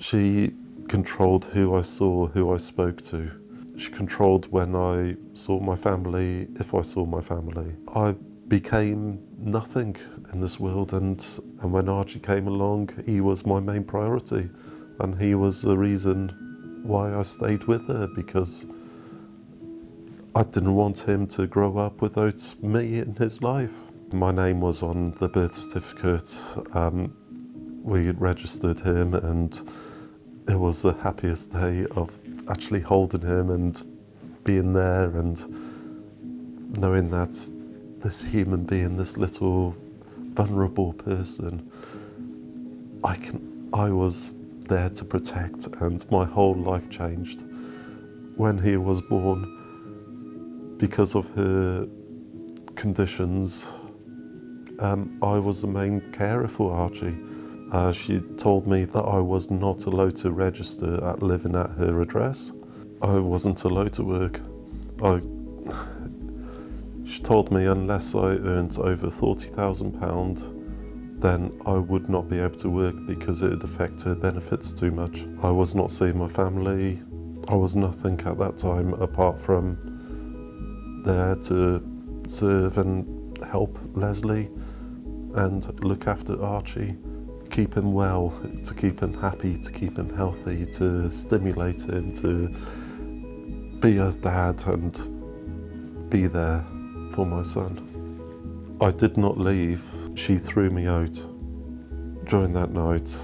She controlled who I saw, who I spoke to. She controlled when I saw my family, if I saw my family. I became nothing in this world, and when Archie came along, he was my main priority, and he was the reason why I stayed with her, because I didn't want him to grow up without me in his life. My name was on the birth certificate. We registered him, and it was the happiest day of actually holding him and being there and knowing that this human being, this little vulnerable person, I was there to protect, and my whole life changed when he was born. Because of her conditions, I was the main carer for Archie. She told me that I was not allowed to register at living at her address. I wasn't allowed to work. She told me unless I earned over £40,000, then I would not be able to work because it would affect her benefits too much. I was not seeing my family. I was nothing at that time apart from there to serve and help Leslie and look after Archie, keep him well, to keep him happy, to keep him healthy, to stimulate him, to be a dad and be there for my son. I did not leave. She threw me out. During that night,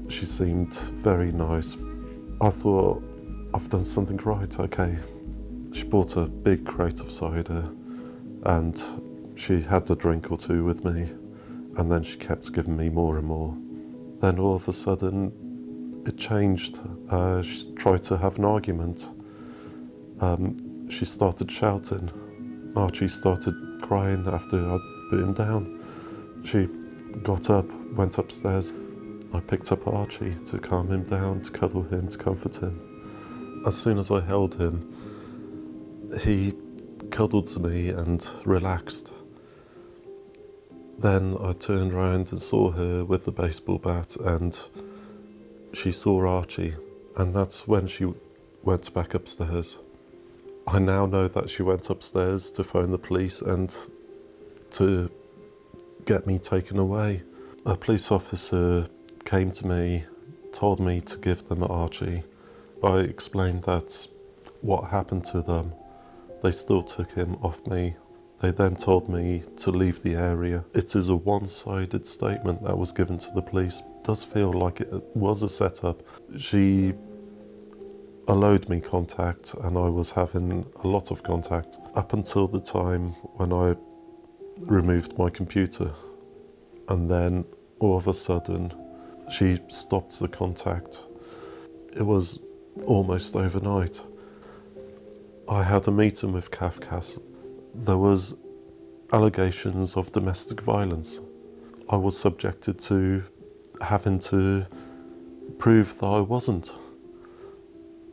she seemed very nice. I thought, I've done something right, okay. She bought a big crate of cider and she had a drink or two with me, and then she kept giving me more and more. Then all of a sudden it changed. She tried to have an argument. She started shouting. Archie started crying after I'd put him down. She got up, went upstairs. I picked up Archie to calm him down, to cuddle him, to comfort him. As soon as I held him, he cuddled to me and relaxed. Then I turned around and saw her with the baseball bat, and she saw Archie, and that's when she went back upstairs. I now know that she went upstairs to phone the police and to get me taken away. A police officer came to me, told me to give them Archie. I explained that what happened to them. They still took him off me. They then told me to leave the area. It is a one-sided statement that was given to the police. It does feel like it was a setup. She allowed me contact, and I was having a lot of contact up until the time when I removed my computer. And then all of a sudden, she stopped the contact. It was almost overnight. I had a meeting with Kafkas. There was allegations of domestic violence. I was subjected to having to prove that I wasn't.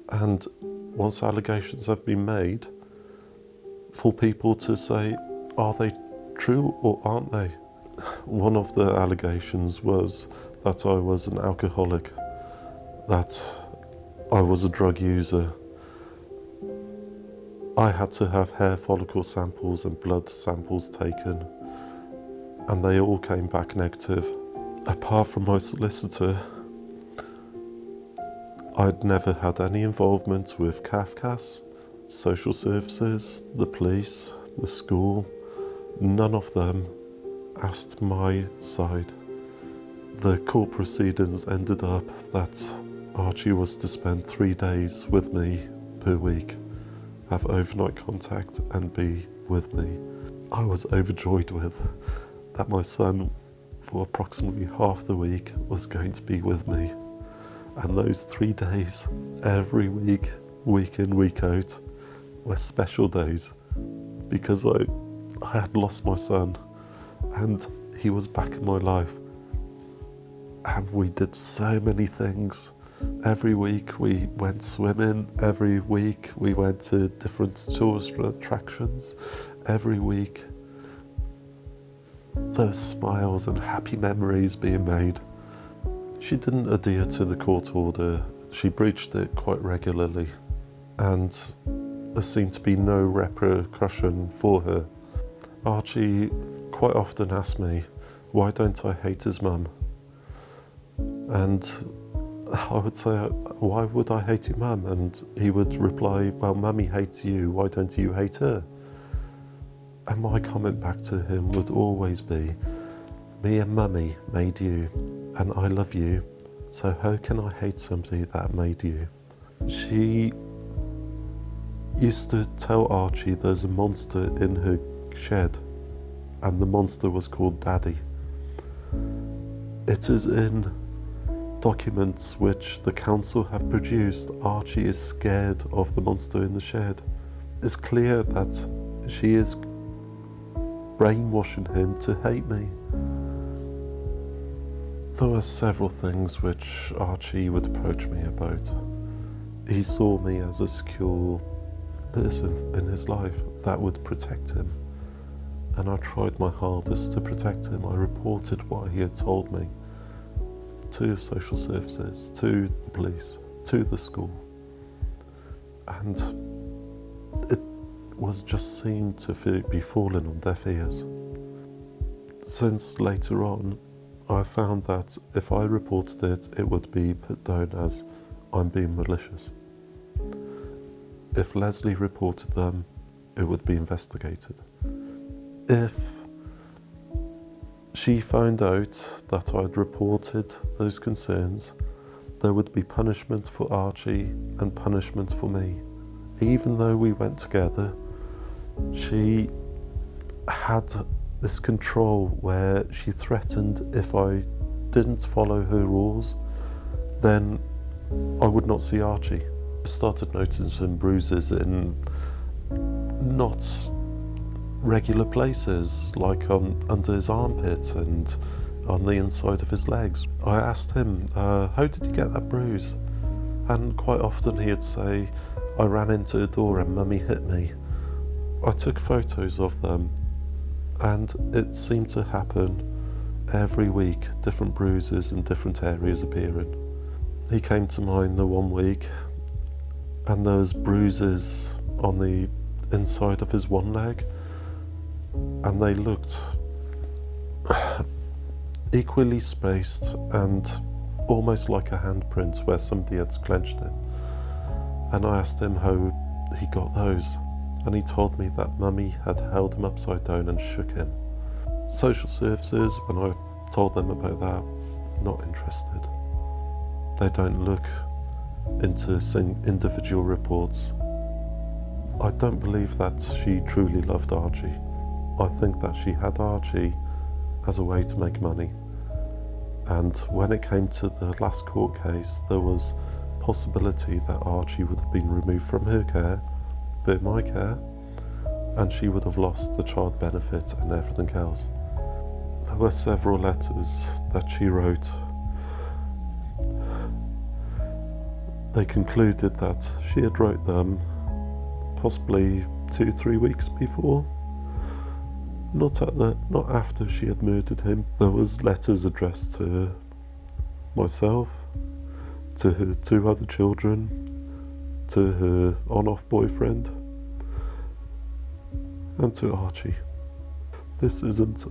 And once allegations have been made, for people to say, are they true or aren't they? One of the allegations was that I was an alcoholic, that I was a drug user. I had to have hair follicle samples and blood samples taken, and they all came back negative. Apart from my solicitor, I'd never had any involvement with Kafkas, social services, the police, the school. None of them asked my side. The court proceedings ended up that Archie was to spend 3 days with me per week, have overnight contact and be with me. I was overjoyed with that my son, for approximately half the week, was going to be with me. And those 3 days, every week, week in, week out, were special days, because I had lost my son and he was back in my life. And we did so many things. Every week we went swimming, every week we went to different tourist attractions, every week those smiles and happy memories being made. She didn't adhere to the court order. She breached it quite regularly, and there seemed to be no repercussion for her. Archie quite often asked me, why don't I hate his mum? And I would say, why would I hate your mum? And he would reply, well, mummy hates you, why don't you hate her? And my comment back to him would always be, me and mummy made you, and I love you, so how can I hate somebody that made you? She used to tell Archie there's a monster in her shed, and the monster was called Daddy. It is in documents which the council have produced. Archie is scared of the monster in the shed. It's clear that she is brainwashing him to hate me. There were several things which Archie would approach me about. He saw me as a secure person in his life that would protect him, and I tried my hardest to protect him. I reported what he had told me to social services, to the police, to the school, and it was just seemed to be falling on deaf ears. Since later on, I found that if I reported it, it would be put down as I'm being malicious. If Leslie reported them, it would be investigated. If she found out that I'd reported those concerns, there would be punishment for Archie and punishment for me. Even though we went together, she had this control where she threatened if I didn't follow her rules, then I would not see Archie. I started noticing some bruises in not regular places, like under his armpit and on the inside of his legs. I asked him, how did you get that bruise? And quite often he'd say, I ran into a door and mummy hit me. I took photos of them, and it seemed to happen every week, different bruises in different areas appearing. He came to mind the one week, and there was bruises on the inside of his one leg, and they looked equally spaced and almost like a handprint where somebody had clenched it. And I asked him how he got those, and he told me that mummy had held him upside down and shook him. Social services, when I told them about that, not interested. They don't look into individual reports. I don't believe that she truly loved Archie. I think that she had Archie as a way to make money. And when it came to the last court case, there was possibility that Archie would have been removed from her care, but in my care, and she would have lost the child benefit and everything else. There were several letters that she wrote. They concluded that she had wrote them possibly 2-3 weeks before, not after she had murdered him. There was letters addressed to myself, to her 2 other children, to her on-off boyfriend, and to Archie. This isn't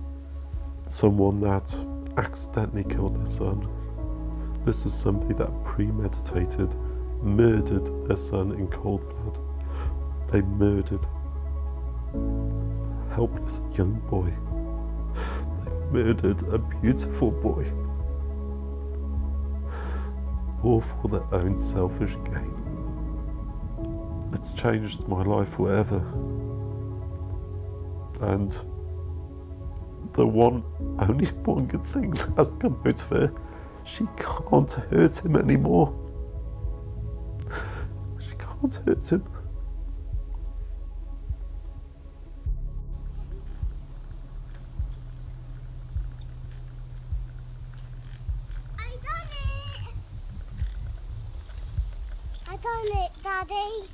someone that accidentally killed their son. This is somebody that premeditated, murdered their son in cold blood. They murdered a helpless young boy. They murdered a beautiful boy, all for their own selfish gain. It's changed my life forever. And the only one good thing that has come out of her, she can't hurt him anymore. She can't hurt him. I done it, Daddy.